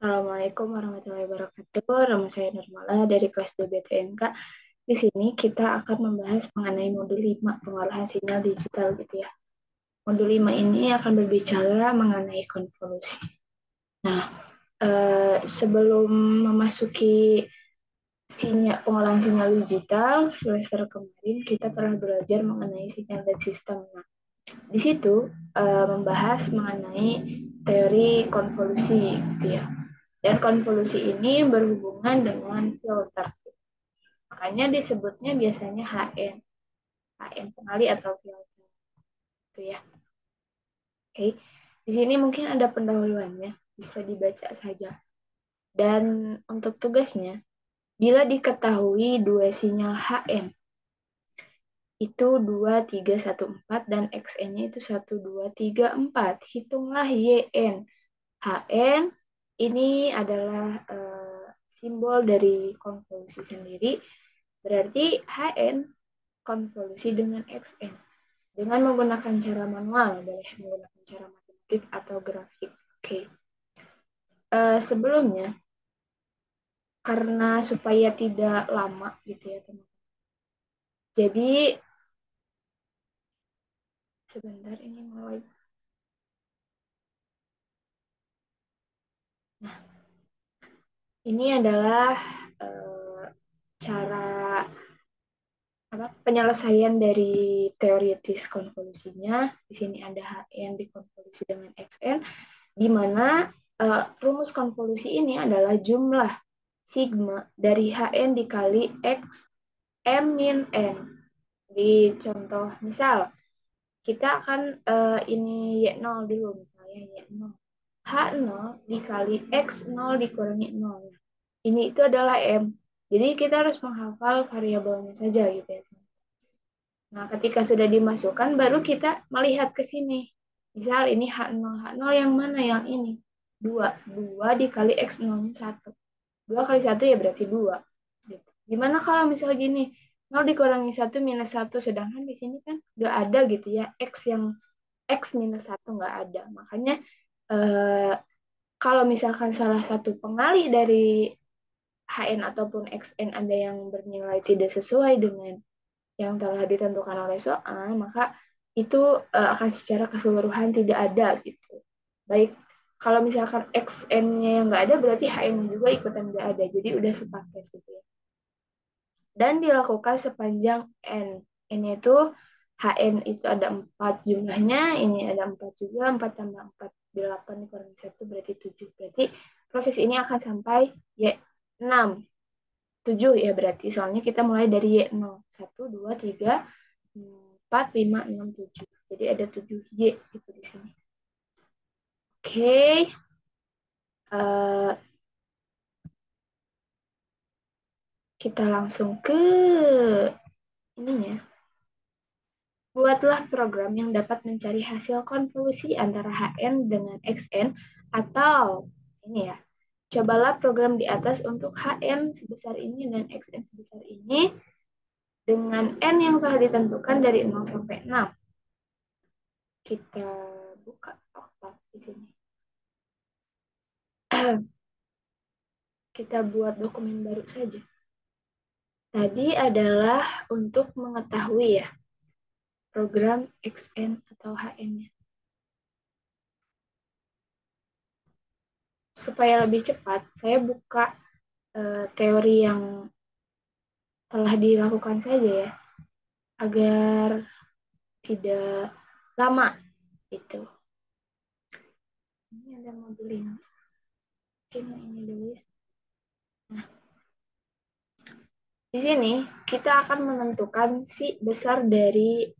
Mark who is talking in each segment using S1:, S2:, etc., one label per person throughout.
S1: Assalamualaikum warahmatullahi wabarakatuh. Nama saya Nurmala dari kelas 2 BTNK. Di sini kita akan membahas mengenai modul 5 pengolahan sinyal digital gitu ya. Modul 5 ini akan berbicara mengenai konvolusi. Nah, sebelum memasuki pengolahan sinyal digital, semester kemarin kita telah belajar mengenai sinyal dan sistem. Nah, di situ membahas mengenai teori konvolusi gitu ya. Dan konvolusi ini berhubungan dengan filter. Makanya disebutnya biasanya HN, HN pengali atau filter. Gitu ya. Oke. Di sini mungkin ada pendahuluannya, bisa dibaca saja. Dan untuk tugasnya, bila diketahui dua sinyal HN itu 2314 dan XN-nya itu 1234, hitunglah YN. HN ini adalah simbol dari konvolusi sendiri. Berarti HN konvolusi dengan XN. Dengan menggunakan cara manual, boleh menggunakan cara matematik atau grafik. Oke. Sebelumnya, karena supaya tidak lama gitu ya teman. Jadi sebentar ini mulai. Nah, ini adalah cara penyelesaian dari teoritis konvolusinya. Di sini ada HN dikonvolusi dengan XN, di mana rumus konvolusi ini adalah jumlah sigma dari HN dikali X M min N. Di contoh misal, kita akan ini Y0 dulu, misalnya Y0. H0 dikali X0 dikurangi 0. Ini itu adalah M. Jadi kita harus menghafal variabelnya saja gitu ya. Nah, ketika sudah dimasukkan, baru kita melihat ke sini. Misal ini H0. H0 yang mana? Yang ini. 2. 2 dikali X0-nya 1. 2 kali 1 ya berarti 2. Gitu. Gimana kalau misalnya gini? 0 dikurangi 1 minus 1. Sedangkan di sini kan nggak ada gitu ya. X minus 1 nggak ada. Makanya eh, kalau misalkan salah satu pengali dari HN ataupun XN ada yang bernilai tidak sesuai dengan yang telah ditentukan oleh soal, maka itu akan secara keseluruhan tidak ada gitu. Baik, kalau misalkan XN-nya yang nggak ada, berarti HN juga ikutan nggak ada. Jadi udah sepaket gitu ya. Dan dilakukan sepanjang N. N itu HN itu ada 4 jumlahnya, ini ada 4 juga, 4 tambah 4, 8 dikurangi 1 berarti 7. Berarti proses ini akan sampai Y6. 7 ya berarti, soalnya kita mulai dari Y0. 1, 2, 3, 4, 5, 6, 7. Jadi ada 7 Y itu di sini. Oke. Uh, kita langsung ke ininya. Buatlah program yang dapat mencari hasil konvolusi antara HN dengan XN atau ini ya. Cobalah program di atas untuk HN sebesar ini dan XN sebesar ini dengan N yang telah ditentukan dari 0 sampai 6. Kita buka Octave di sini. Kita buat dokumen baru saja. Tadi adalah untuk mengetahui ya program XN atau HN-nya. Supaya lebih cepat, saya buka teori yang telah dilakukan saja ya, agar tidak lama itu. Ini ada modul ini. Mungkin ini dulu ya. Nah, di sini kita akan menentukan si besar dari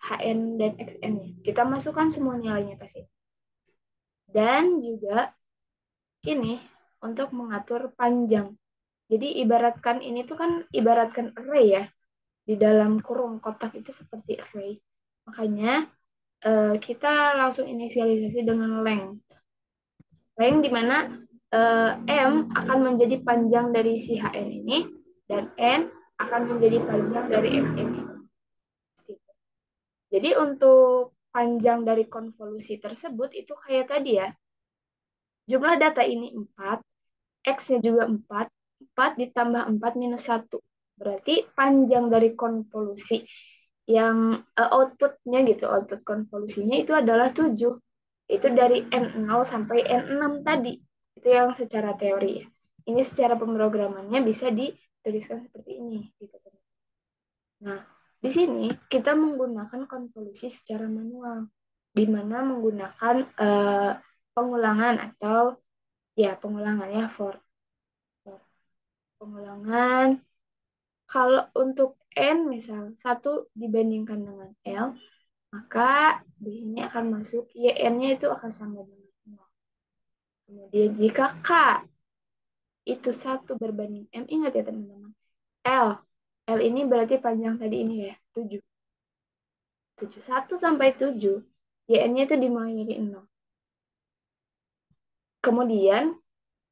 S1: HN dan XN-nya. Kita masukkan semua nilainya ke sini. Dan juga ini untuk mengatur panjang. Jadi ibaratkan ini tuh kan ibaratkan array ya. Di dalam kurung kotak itu seperti array. Makanya kita langsung inisialisasi dengan length. Length di mana M akan menjadi panjang dari si HN ini dan N akan menjadi panjang dari XN ini. Jadi untuk panjang dari konvolusi tersebut itu kayak tadi ya. Jumlah data ini 4, X-nya juga 4, 4 ditambah 4 minus 1. Berarti panjang dari konvolusi yang outputnya gitu, output konvolusinya itu adalah 7. Itu dari N0 sampai N6 tadi. Itu yang secara teori ya. Ini secara pemrogramannya bisa dituliskan seperti ini. Gitu. Nah, di sini kita menggunakan konvolusi secara manual, di mana menggunakan pengulangan atau ya pengulangan ya for pengulangan. Kalau untuk N misal 1 dibandingkan dengan L, maka di sini akan masuk YN-nya itu akan sama dengan 0. Kemudian jika K itu 1 berbanding M, ingat ya teman-teman. L. L ini berarti panjang tadi ini ya, 7. 7. 1 sampai 7, YN-nya itu dimulai dari 0. Kemudian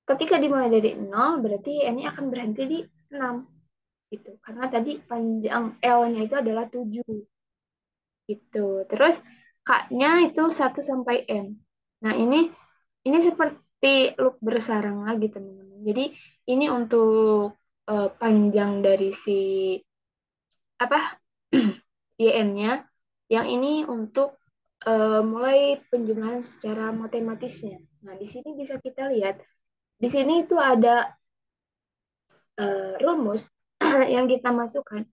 S1: ketika dimulai dari 0, berarti YN-nya akan berhenti di 6. Gitu. Karena tadi panjang L-nya itu adalah 7. Gitu. Terus K-nya itu 1 sampai M. Nah, ini seperti loop bersarang lagi, teman-teman. Jadi, ini untuk panjang dari si apa YN-nya. Yang ini untuk mulai penjumlahan secara matematisnya. Nah, di sini bisa kita lihat, di sini itu ada rumus yang kita masukkan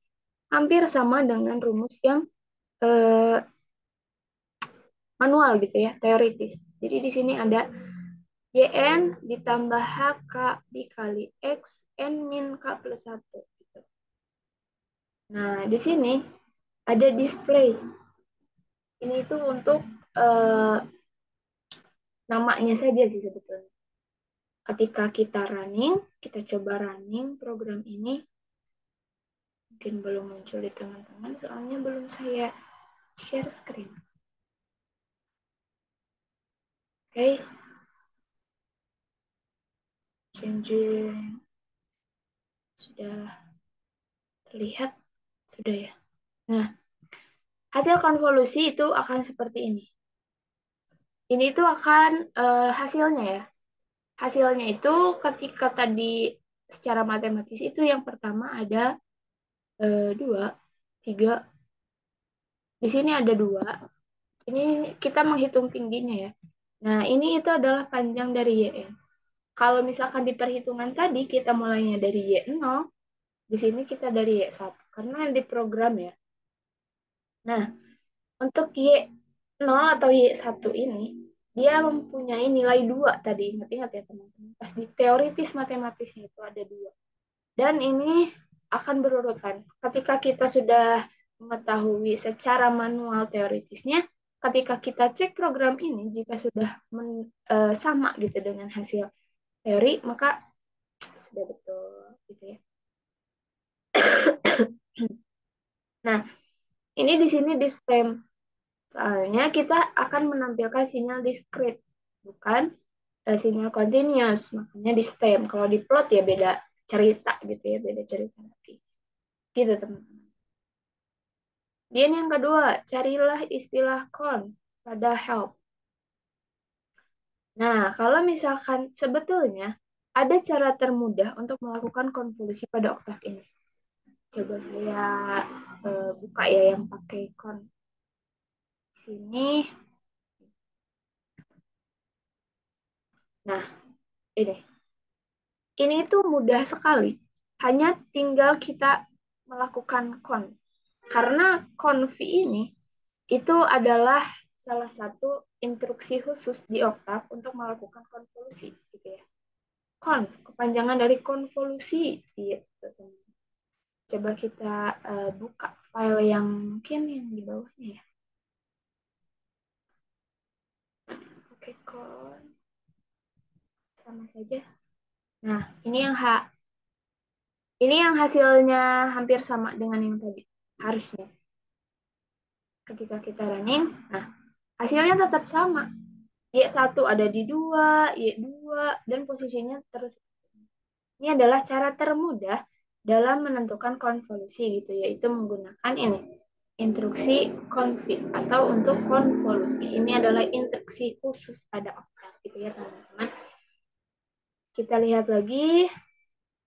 S1: hampir sama dengan rumus yang eh, manual gitu ya, teoritis. Jadi di sini ada YN ditambah HK dikali X N min K plus 1. Gitu. Nah, di sini ada display. Ini itu untuk eh, namanya saja sih sebetulnya. Ketika kita running, kita coba running program ini. Mungkin belum muncul di teman-teman, soalnya belum saya share screen. Oke, changing sudah terlihat, sudah ya. Nah, hasil konvolusi itu akan seperti ini. Ini itu akan hasilnya ya. Hasilnya itu ketika tadi secara matematis itu yang pertama ada 2, 3. Di sini ada 2. Ini kita menghitung tingginya ya. Nah, ini itu adalah panjang dari YN. Kalau misalkan di perhitungan tadi kita mulainya dari Y0, di sini kita dari Y1. Karena di program ya. Nah, untuk Y0 atau Y1 ini, dia mempunyai nilai 2 tadi. Ingat-ingat ya teman-teman. Pas di teoritis matematisnya itu ada 2. Dan ini akan berurutan. Ketika kita sudah mengetahui secara manual teoritisnya, ketika kita cek program ini, jika sudah sama gitu dengan hasil teori, maka sudah betul gitu ya. Nah, ini di sini di stem. Soalnya kita akan menampilkan sinyal discrete, bukan sinyal continuous. Makanya di stem. Kalau di plot ya beda cerita gitu ya, beda cerita lagi. Gitu teman-teman. Kemudian yang kedua, carilah istilah con pada help. Nah, kalau misalkan sebetulnya ada cara termudah untuk melakukan konvolusi pada oktav ini. Coba saya buka ya yang pakai con sini. Nah, ini. Ini itu mudah sekali. Hanya tinggal kita melakukan con. Karena conv ini itu adalah salah satu instruksi khusus di oktav untuk melakukan konvolusi gitu ya. Conv, kepanjangan dari konvolusi gitu. Coba kita buka file yang mungkin yang di bawahnya ya. Oke, con sama saja. Nah, ini yang hasilnya hampir sama dengan yang tadi. Harusnya. Ketika kita running, nah hasilnya tetap sama. Y1 ada di 2, Y2, dan posisinya terus. Ini adalah cara termudah dalam menentukan konvolusi gitu, yaitu menggunakan ini. Instruksi config atau untuk konvolusi. Ini adalah instruksi khusus pada oktav gitu ya teman-teman. Kita lihat lagi.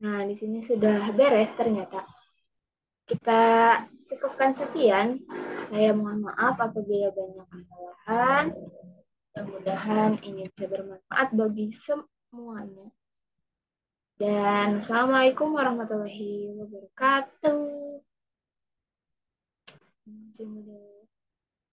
S1: Nah, di sini sudah beres ternyata. Kita cukupkan sekian. Saya mohon maaf apabila banyak kesalahan. Mudah-mudahan ini bisa bermanfaat bagi semuanya. Dan Assalamualaikum warahmatullahi wabarakatuh.